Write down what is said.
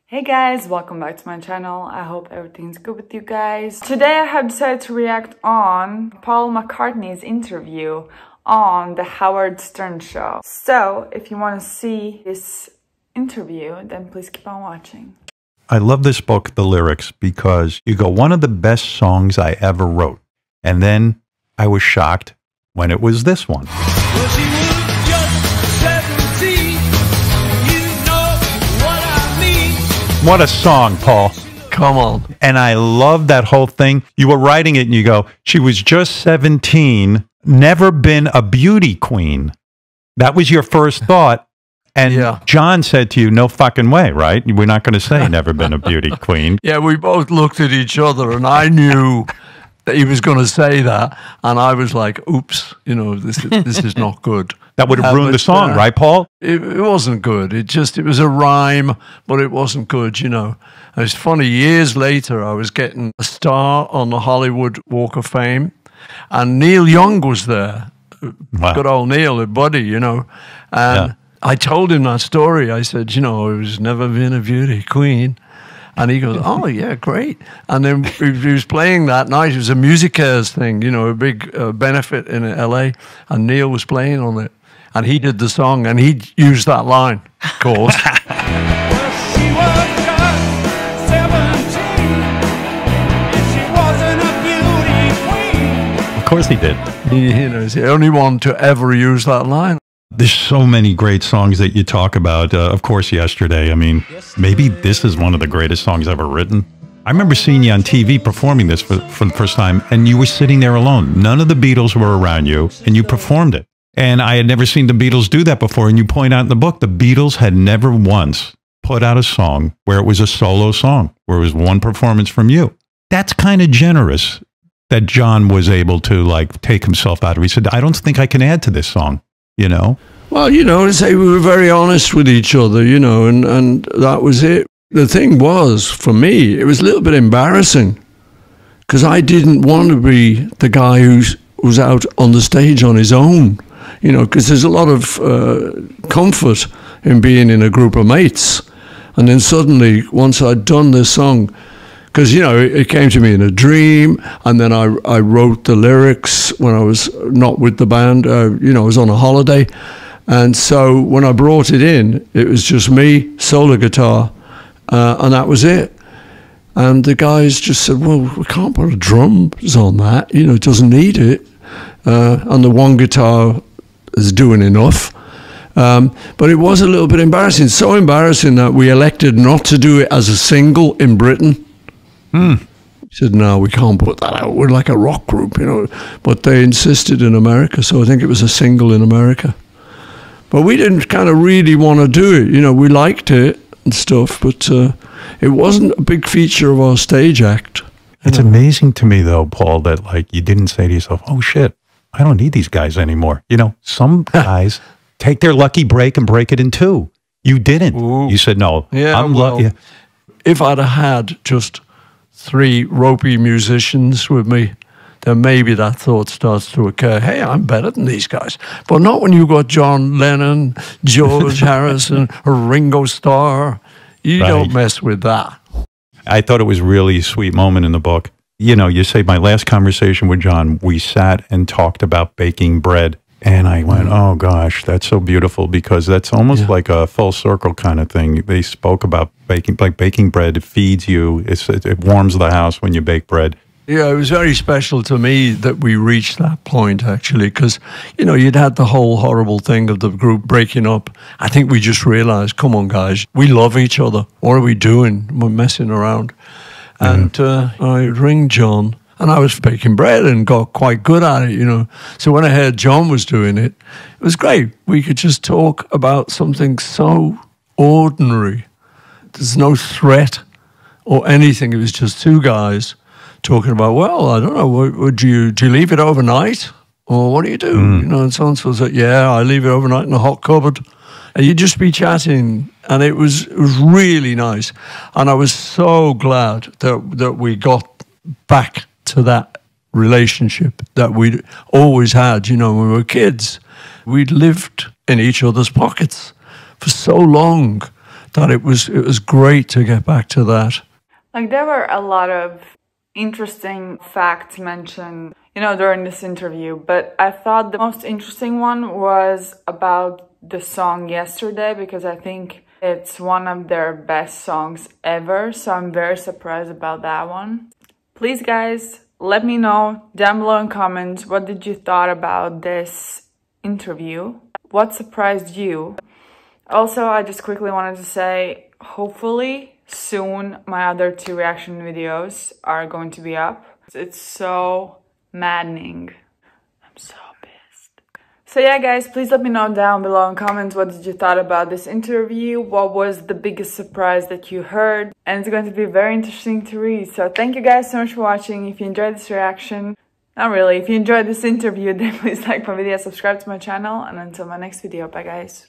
Hey guys, welcome back to my channel. I hope everything's good with you guys. Today I have decided to react on Paul McCartney's interview on the Howard Stern show. So if you want to see this interview, then please keep on watching. I love this book, the lyrics, because you go, one of the best songs I ever wrote. And then I was shocked when it was this one. Well, she was just 17. You know what I mean. What a song, Paul. Come on. And I love that whole thing. You were writing it and you go, she was just 17, never been a beauty queen. That was your first thought. And yeah. John said to you, no fucking way, right? We're not going to say never been a beauty queen. Yeah, we both looked at each other and I knew that he was going to say that. And I was like, oops, you know, this is not good. That would have ruined the song, right, Paul? It wasn't good. It was a rhyme, but it wasn't good, you know. And it's funny, years later, I was getting a star on the Hollywood Walk of Fame, and Neil Young was there. Wow. Good old Neil, a buddy, you know. And I told him that story. I said, you know, I was never been a beauty queen. And he goes, oh, yeah, great. And then he was playing that night. It was a Musicares thing, you know, a big benefit in L.A. And Neil was playing on it. And he did the song, and he used that line, of course. Well, she was just 17. And she wasn't a beauty queen. Of course he did. You know, he's the only one to ever use that line. There's so many great songs that you talk about. Of course, Yesterday. I mean, maybe this is one of the greatest songs ever written. I remember seeing you on TV performing this for the first time, and you were sitting there alone. None of the Beatles were around you, and you performed it. And I had never seen the Beatles do that before. And you point out in the book, the Beatles had never once put out a song where it was a solo song, where it was one performance from you. That's kind of generous that John was able to like take himself out of it. He said, I don't think I can add to this song, you know? Well, you know, to say we were very honest with each other, you know, and that was it. The thing was, for me, it was a little bit embarrassing because I didn't want to be the guy who was out on the stage on his own. You know, because there's a lot of comfort in being in a group of mates. And then suddenly, once I'd done this song, because, you know, it came to me in a dream, and then I wrote the lyrics when I was not with the band, you know, I was on a holiday. And so when I brought it in, it was just me, solo guitar, and that was it. And the guys just said, well, we can't put a drums on that, you know, it doesn't need it. And the one guitar is doing enough. But it was a little bit embarrassing. So embarrassing that we elected not to do it as a single in Britain. He said, no, we can't put that out. We're like a rock group, you know. But they insisted in America, so I think it was a single in America. But we didn't kind of really want to do it. You know, we liked it and stuff, but it wasn't a big feature of our stage act. It's amazing to me, though, Paul, that like you didn't say to yourself, oh, shit, I don't need these guys anymore. You know, some guys take their lucky break and break it in two. You didn't. Ooh. You said, no, yeah, I'm lucky. If I'd have had just 3 ropey musicians with me, then maybe that thought starts to occur. Hey, I'm better than these guys. But not when you've got John Lennon, George Harrison, or Ringo Starr. You don't mess with that. I thought it was really a sweet moment in the book. You know, you say my last conversation with John, we sat and talked about baking bread. And I went, oh, gosh, that's so beautiful because that's almost like a full circle kind of thing. They spoke about baking, like baking bread. It feeds you. It warms the house when you bake bread. Yeah, it was very special to me that we reached that point, actually, because, you know, you'd had the whole horrible thing of the group breaking up. I think we just realized, come on, guys, we love each other. What are we doing? We're messing around. And I'd ring John, and I was baking bread and got quite good at it, you know. So when I heard John was doing it, it was great. We could just talk about something so ordinary. There's no threat or anything. It was just 2 guys talking about, well, I don't know, do you leave it overnight? Or what do you do? You know, and so-and-so said, yeah, I leave it overnight in a hot cupboard. And you'd just be chatting, and it was really nice. And I was so glad that we got back to that relationship that we'd always had, you know, when we were kids. We'd lived in each other's pockets for so long that it was great to get back to that. Like, there were a lot of interesting facts mentioned, you know, during this interview, but I thought the most interesting one was about the song Yesterday, because I think it's one of their best songs ever, so I'm very surprised about that one. Please, guys, let me know down below in comments, what did you thought about this interview? What surprised you? Also, I just quickly wanted to say, hopefully soon my other 2 reaction videos are going to be up. It's so maddening. I'm so pissed. So yeah, guys, please let me know down below in comments, what did you thought about this interview? What was the biggest surprise that you heard? And it's going to be very interesting to read. So thank you guys so much for watching. If you enjoyed this reaction, not really, if you enjoyed this interview, then please like my video, subscribe to my channel, and until my next video, bye guys.